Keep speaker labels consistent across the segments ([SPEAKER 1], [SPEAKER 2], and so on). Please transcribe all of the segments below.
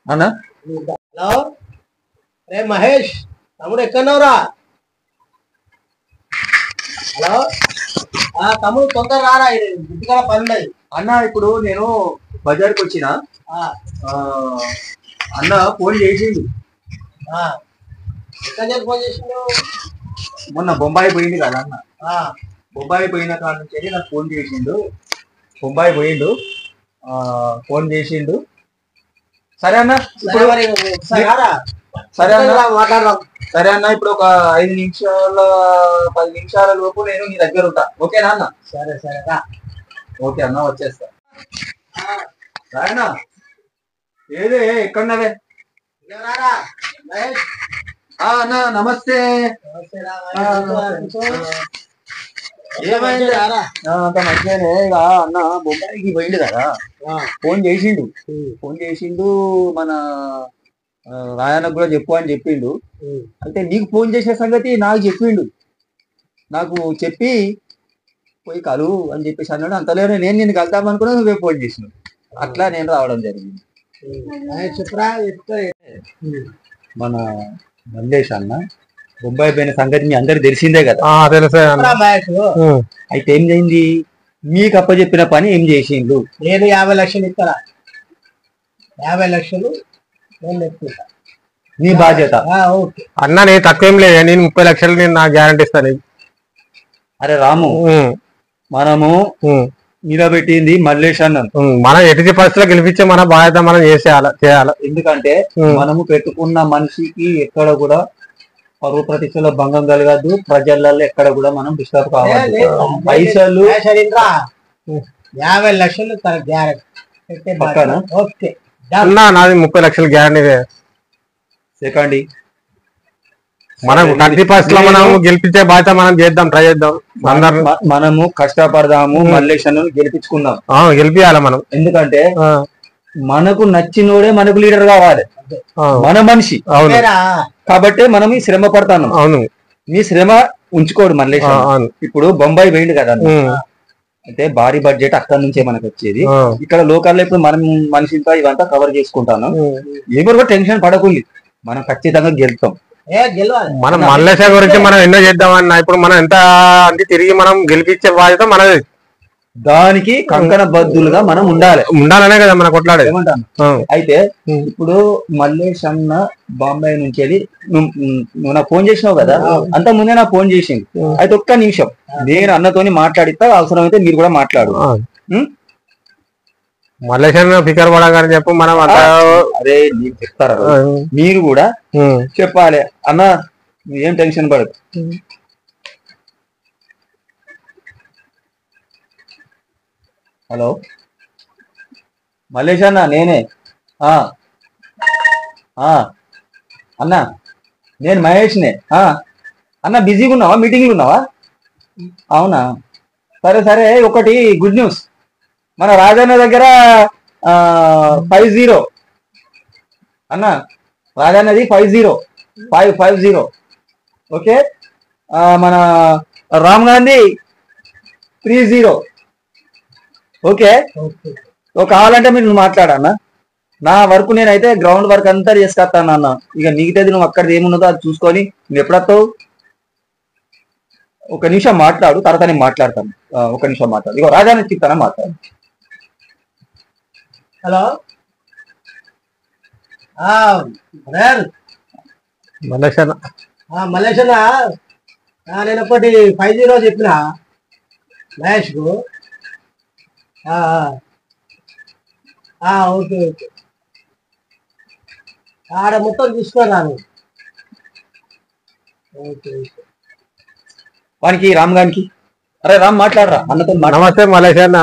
[SPEAKER 1] అన్నా.
[SPEAKER 2] హలో రే మహేష్, తమ్ముడు ఎక్కడున్నావురా? హలో తమ్ముడు తొందర రారా, ఇంటికాడ పని ఉన్నది.
[SPEAKER 1] అన్న ఇప్పుడు నేను బజార్కి వచ్చిన, అన్న ఫోన్ చేసిండు.
[SPEAKER 2] ఎక్కడ చేసి ఫోన్ చేసిండు?
[SPEAKER 1] మొన్న బొంబాయి పోయింది కదా అన్న. బొంబాయి పోయిన కాడ నుంచి నాకు ఫోన్ చేసిండు. బొంబాయి పోయిండు, ఫోన్ చేసిండు. సరే అన్న, ఇప్పుడు సరే అన్న
[SPEAKER 2] మాట్లాడదాం.
[SPEAKER 1] సరే అన్న, ఇప్పుడు ఒక 5 నిమిషాల 10 నిమిషాల లోపు నేను నీ దగ్గర ఉంటా. ఓకేనా అన్న?
[SPEAKER 2] సరే సరే రా.
[SPEAKER 1] ఓకే అన్న, వచ్చేస్తా. రాయనా ఏదే ఎక్కడున్నావే? అన్న నమస్తే. ఏమైంది? అంత మంచిగానే. ఇక అన్న బొంబాయికి పోయిండు కదా, ఫోన్ చేసిండు. మన రాయన్నకు కూడా చెప్పు అని చెప్పిండు. అయితే నీకు ఫోన్ చేసే సంగతి నాకు చెప్పి పోయి కలు అని చెప్పేసి అన్నాడు. అంతలోనే నేను నిన్ను కలుద్దామనుకున్నా, నువ్వే ఫోన్ చేసినావు. అట్లా నేను రావడం జరిగింది. మన మల్లేష్ అన్న బొంబాయి పోయిన సంగతి మీ అందరికి తెలిసిందే కదా.
[SPEAKER 3] తెలుసా?
[SPEAKER 1] అయితే ఏం చేయింది, మీకు అప్పచెప్పిన పని ఏం చేసిండు?
[SPEAKER 2] నేను 50 లక్షలు ఇస్తారా? 50 లక్షలు నేను ఎత్తుకుంటా,
[SPEAKER 1] నీ బాధ్యత.
[SPEAKER 3] అన్న నేను తక్కువేం లేదు, నేను 30 లక్షలు నేను నా గ్యారంటీ ఇస్తాను.
[SPEAKER 1] అరే రాము, మనము నిలబెట్టింది మల్లేష్ అన్న.
[SPEAKER 3] మనం ఎట్టి పరిస్థితుల్లో గెలిపించే మన బాధ్యత మనం చేయాలి.
[SPEAKER 1] ఎందుకంటే మనము పెట్టుకున్న మనిషికి ఎక్కడ కూడా పరువు ప్రతిష్టలో భంగం కలగద్దు, ప్రజలలో ఎక్కడ కూడా మనం డిస్టర్బ్ కావాలి. పైసలు
[SPEAKER 2] 50 లక్షలు తన గ్యారెంటీ
[SPEAKER 1] పక్కన.
[SPEAKER 2] ఓకే
[SPEAKER 3] అన్నా, నాది 30 లక్షలు గ్యారంటీ.
[SPEAKER 1] సెకండ్,
[SPEAKER 3] మనం 30% లో మనం గెలిపించే బాధ్యత మనం చేద్దాం, ట్రై చేద్దాం.
[SPEAKER 1] మనము కష్టపడదాము, మల్లేష్ అన్న గెలిపించుకుందాం.
[SPEAKER 3] గెలిపియాలి మనం.
[SPEAKER 1] ఎందుకంటే మనకు నచ్చినోడే మనకు లీడర్ కావాలి, మన మనిషి.
[SPEAKER 3] అవును,
[SPEAKER 1] కాబట్టి మనం ఈ శ్రమ పడతాను.
[SPEAKER 3] అవును,
[SPEAKER 1] మీ శ్రమ ఉంచుకోడు మల్లేష్. ఇప్పుడు బొంబాయి పోయింది కదా, అయితే భారీ బడ్జెట్ అక్కడి నుంచే మనకు వచ్చేది. ఇక్కడ లోకల్లో ఇప్పుడు మనం మనిషితో ఇవంతా కవర్ చేసుకుంటాను. ఎవరు కూడా టెన్షన్ పడకుంది, మనం ఖచ్చితంగా గెలుస్తాం.
[SPEAKER 3] మనం మల్లేష్ గురించి మనం ఎన్నో చేద్దామన్నా, ఇప్పుడు మనం ఎంత అంటే తిరిగి మనం గెలిపించే బాధ్యత మనది.
[SPEAKER 1] దానికి కంకణ బద్దులుగా మనం ఉండాలనే
[SPEAKER 3] కదా మన కొట్లాడే.
[SPEAKER 1] ఏమంటాను? అయితే ఇప్పుడు మల్లేష్ అన్న బాంబే నుంచి వెళ్ళి నువ్వు నాకు ఫోన్ చేసినావు కదా, అంత ముందే నాకు ఫోన్ చేసింది. అయితే ఒక్క నిమిషం నేను అన్నతోని మాట్లాడిస్తా, అవసరమైతే మీరు కూడా మాట్లాడు.
[SPEAKER 3] మల్లేష్ అన్న ఫికర్ పడగానే చెప్పు, మనం
[SPEAKER 1] అరే నీకు చెప్తారా, మీరు కూడా చెప్పాలి అన్న, ఏం టెన్షన్ పడదు. హలో మల్లేష్ అన్న, నేనే. అన్న నేను మహేష్నే. అన్న బిజీగా ఉన్నావా, మీటింగ్లు ఉన్నావా? అవునా, సరే సరే. ఒకటి గుడ్ న్యూస్, మన రాజన్న దగ్గర 50 అన్న, రాజన్నది 550. ఓకే, మన రామ్ గాంధీ 30. ఓకే, కావాలంటే మీరు మాట్లాడన్నా. నా వర్క్ నేనైతే గ్రౌండ్ వర్క్ అంతా చేసుకొస్తాను అన్న. ఇక మిగతాది నువ్వు అక్కడిది ఏమున్నదో అది చూసుకొని నువ్వు ఎప్పుడొస్తావు? ఒక నిమిషం మాట్లాడు, తర్వాత నేను మాట్లాడతాను. ఒక నిమిషం మాట్లాడు. ఇగో రాజాని చెప్తానా, మాట్లాడు.
[SPEAKER 2] హలో
[SPEAKER 3] మల్లేష్ అన్న,
[SPEAKER 2] నేను ఒకటి 50 చెప్పిన మహేష్ కు. ఓకే ఓకే, ఆడ మొత్తం చూసుకున్నాను. Okay okay.
[SPEAKER 1] వానికి రామ్ గారికి, అరే రామ్ మాట్లాడరా అన్నతో.
[SPEAKER 3] నమస్తే మల్లేష్ అన్న.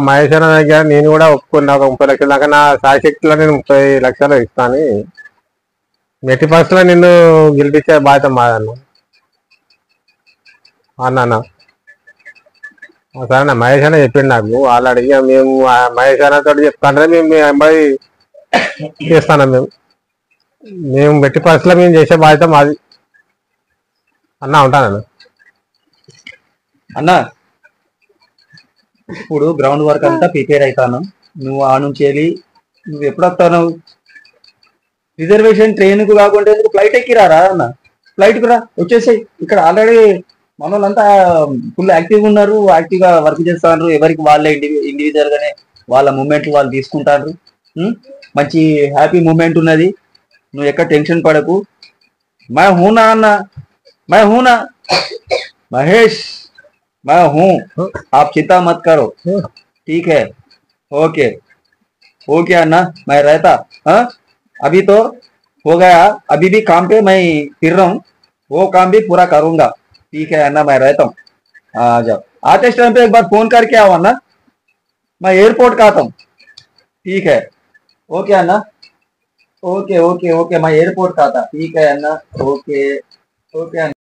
[SPEAKER 3] మహేష్ అన్న దగ్గర నేను కూడా ఒప్పుకున్నా, ఒక 30 లక్షల దాకా నా సాయశక్తిలో నేను 30 లక్షలు ఇస్తాను. ఎట్టి పరిస్థితుల్లో నిన్ను గెలిపించే బాధ్యత మాదన్న. అన్నా సరే అన్న, మహేష్ అన్న చెప్పిండు నాకు ఆల్రెడీ. మేము మహేష్ అన్న తోటి చెప్తాంటే మేము మీ అమ్మాయి చేస్తాను. మేము ఎట్టి పరిస్థితుల్లో మేము చేసే బాధ్యత మాది అన్న. ఉంటానన్న.
[SPEAKER 1] అన్నా ఇప్పుడు గ్రౌండ్ వర్క్ అంతా ప్రిపేర్ అవుతాను. నువ్వు ఆ నుంచి వెళ్ళి నువ్వు ఎప్పుడు వస్తావు? రిజర్వేషన్ ట్రైన్ కు కాకుండా ఎందుకు ఫ్లైట్ ఎక్కిరారా అన్న? ఫ్లైట్ కు రా, వచ్చేసాయి. ఇక్కడ ఆల్రెడీ మన వాళ్ళంతా ఫుల్ యాక్టివ్ ఉన్నారు, యాక్టివ్ గా వర్క్ చేస్తారు. ఎవరికి వాళ్ళే ఇండివిజువల్ గానే వాళ్ళ మూమెంట్లు వాళ్ళు తీసుకుంటారు. మంచి హ్యాపీ మూమెంట్ ఉన్నది. నువ్వు ఎక్కడ టెన్షన్ పడకు. मैं हूं ना अन्ना, मैं हूं ना महेश, मैं हूं, आप चिंता मत करो, ठीक है? ओके ओके अन्ना, मैं रहता। हाँ, अभी तो हो गया, अभी भी काम पे मैं फिर रहा हूँ, वो काम भी पूरा करूंगा, ठीक है अन्ना? मैं रहता हूँ, आ जाओ। आते टाइम पे एक बार फोन करके आओ अन्ना, मैं एयरपोर्ट का आता हूँ, ठीक है? ओके अन्ना, ओके ओके ओके, मैं एयरपोर्ट का था, ठीक है अन्ना? ओके ओके अन्ना।